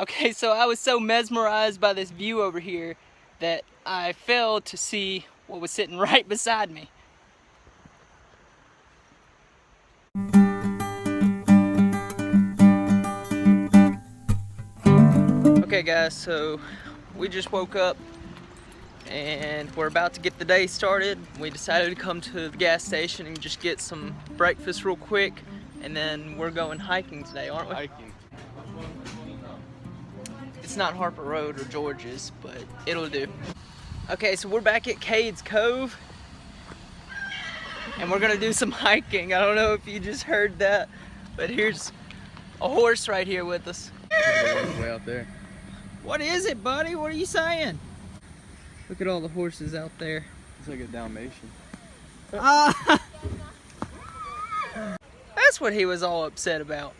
Okay, so I was so mesmerized by this view over here that I failed to see what was sitting right beside me. Okay guys, so we just woke up and we're about to get the day started. We decided to come to the gas station and just get some breakfast real quick, and then we're going hiking today, aren't we? Hiking. It's not Harper Road or George's, but it'll do. Okay, so we're back at Cade's Cove and we're gonna do some hiking. I don't know if you just heard that, but here's a horse right here with us. Way out there. What is it, buddy? What are you saying? Look at all the horses out there. It's like a Dalmatian. That's what he was all upset about.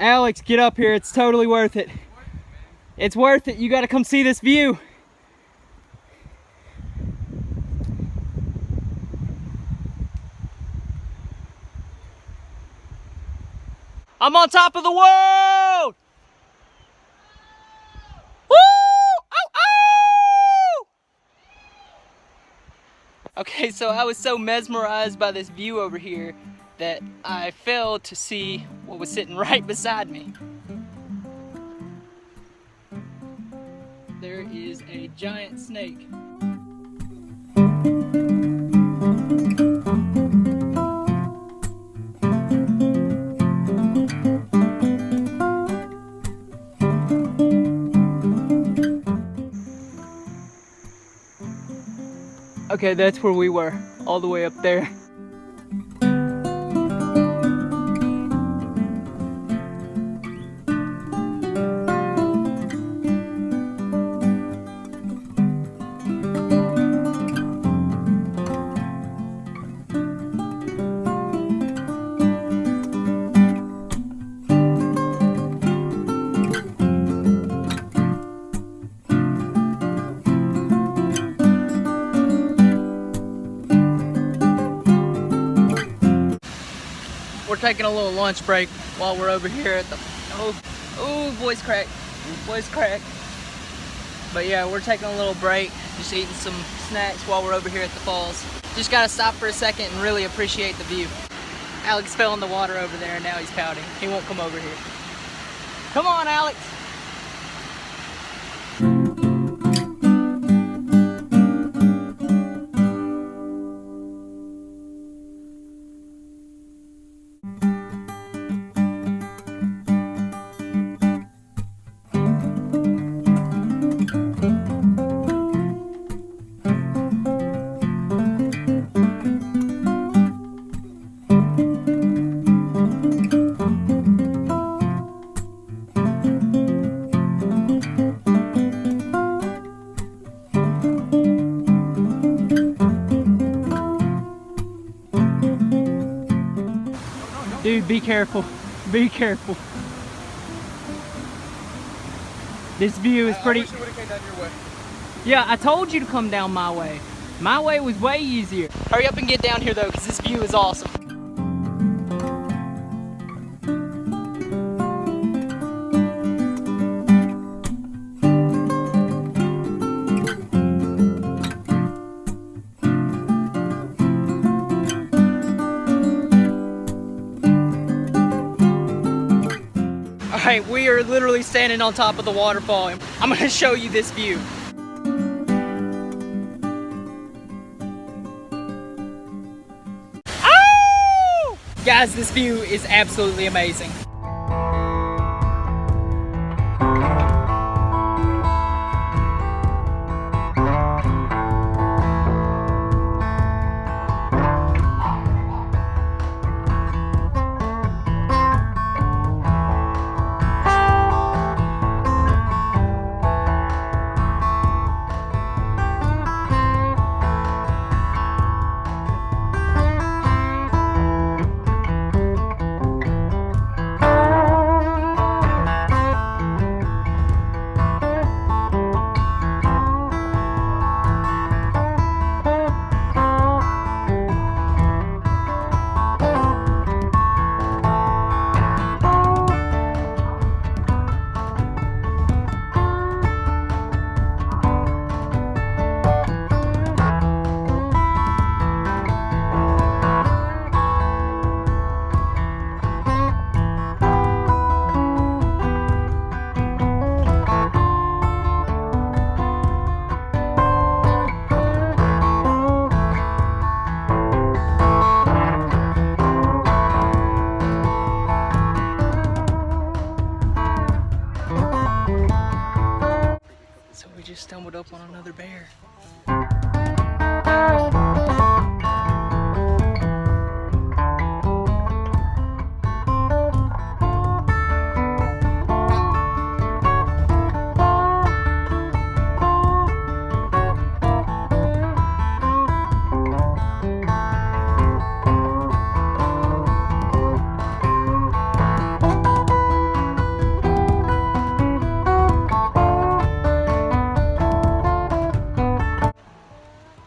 Alex, get up here. It's totally worth it. It's worth it. You got to come see this view. I'm on top of the world! Woo! Oh, oh! Okay, so I was so mesmerized by this view over here that I failed to see what was sitting right beside me. There is a giant snake. Okay, that's where we were, all the way up there. We're taking a little lunch break while we're over here at the, oh, voice crack, voice crack. But yeah, we're taking a little break, just eating some snacks while we're over here at the falls. Just gotta stop for a second and really appreciate the view. Alex fell in the water over there and now he's pouting. He won't come over here. Come on, Alex. Dude, be careful. Be careful. This view is pretty... I wish you would've came down your way. Yeah, I told you to come down my way. My way was way easier. Hurry up and get down here though, because this view is awesome. Alright, we are literally standing on top of the waterfall, and I'm gonna show you this view. Oh! Guys, this view is absolutely amazing. So we just stumbled up on another bear.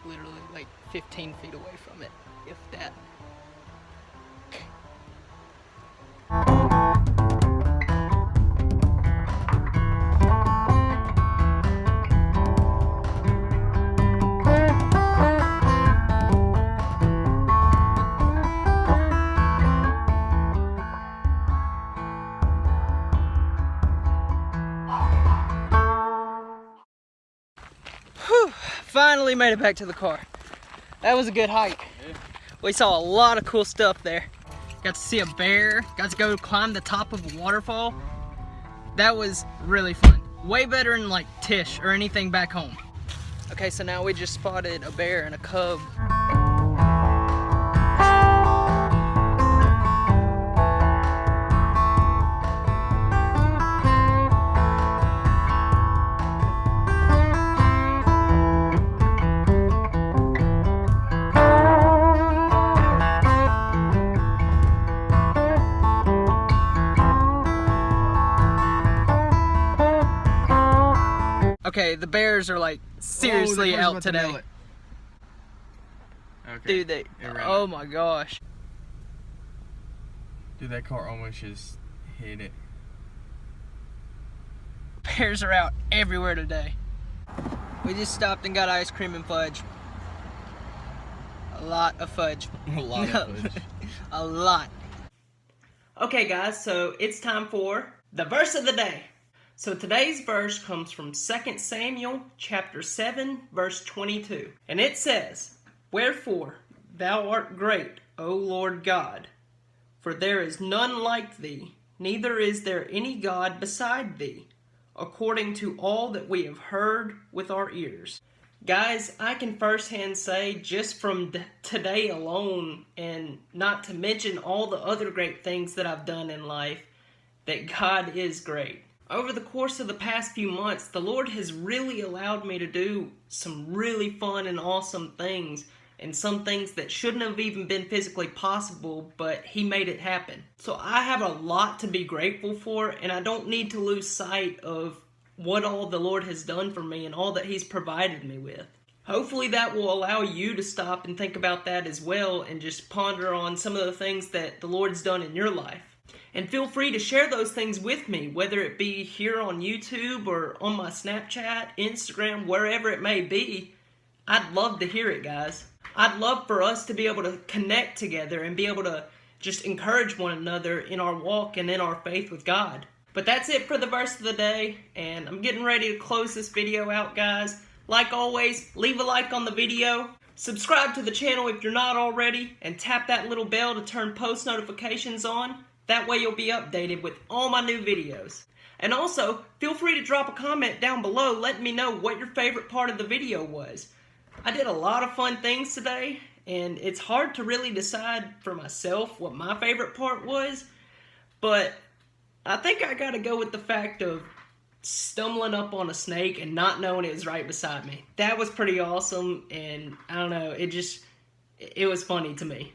Literally like 15 feet away from it, if that. Whew, finally made it back to the car. That was a good hike. Yeah. We saw a lot of cool stuff there. Got to see a bear, got to go climb the top of a waterfall. That was really fun. Way better than like Tish or anything back home. Okay, so now we just spotted a bear and a cub. Okay, the bears are like seriously out today. Okay. Dude, it ran oh up. my gosh. Dude, that car almost just hit it. Bears are out everywhere today. We just stopped and got ice cream and fudge. A lot of fudge. A lot of fudge. A lot. Okay guys, so it's time for the verse of the day. So today's verse comes from 2 Samuel chapter 7 verse 22. And it says, "Wherefore thou art great, O Lord God, for there is none like thee, neither is there any God beside thee, according to all that we have heard with our ears." Guys, I can firsthand say just from today alone, and not to mention all the other great things that I've done in life, that God is great. Over the course of the past few months, the Lord has really allowed me to do some really fun and awesome things, and some things that shouldn't have even been physically possible, but He made it happen. So I have a lot to be grateful for, and I don't need to lose sight of what all the Lord has done for me and all that He's provided me with. Hopefully that will allow you to stop and think about that as well, and just ponder on some of the things that the Lord's done in your life. And feel free to share those things with me, whether it be here on YouTube or on my Snapchat, Instagram, wherever it may be. I'd love to hear it, guys. I'd love for us to be able to connect together and be able to just encourage one another in our walk and in our faith with God. But that's it for the verse of the day, and I'm getting ready to close this video out, guys. Like always, leave a like on the video, subscribe to the channel if you're not already, and tap that little bell to turn post notifications on. That way you'll be updated with all my new videos. And also, feel free to drop a comment down below letting me know what your favorite part of the video was. I did a lot of fun things today, and it's hard to really decide for myself what my favorite part was, but I think I gotta go with the fact of stumbling up on a snake and not knowing it was right beside me. That was pretty awesome, and I don't know, it was funny to me.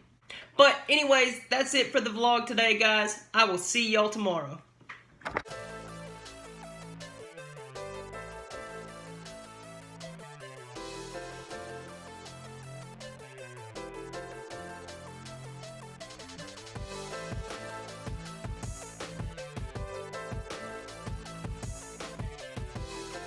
But anyways, that's it for the vlog today, guys. I will see y'all tomorrow.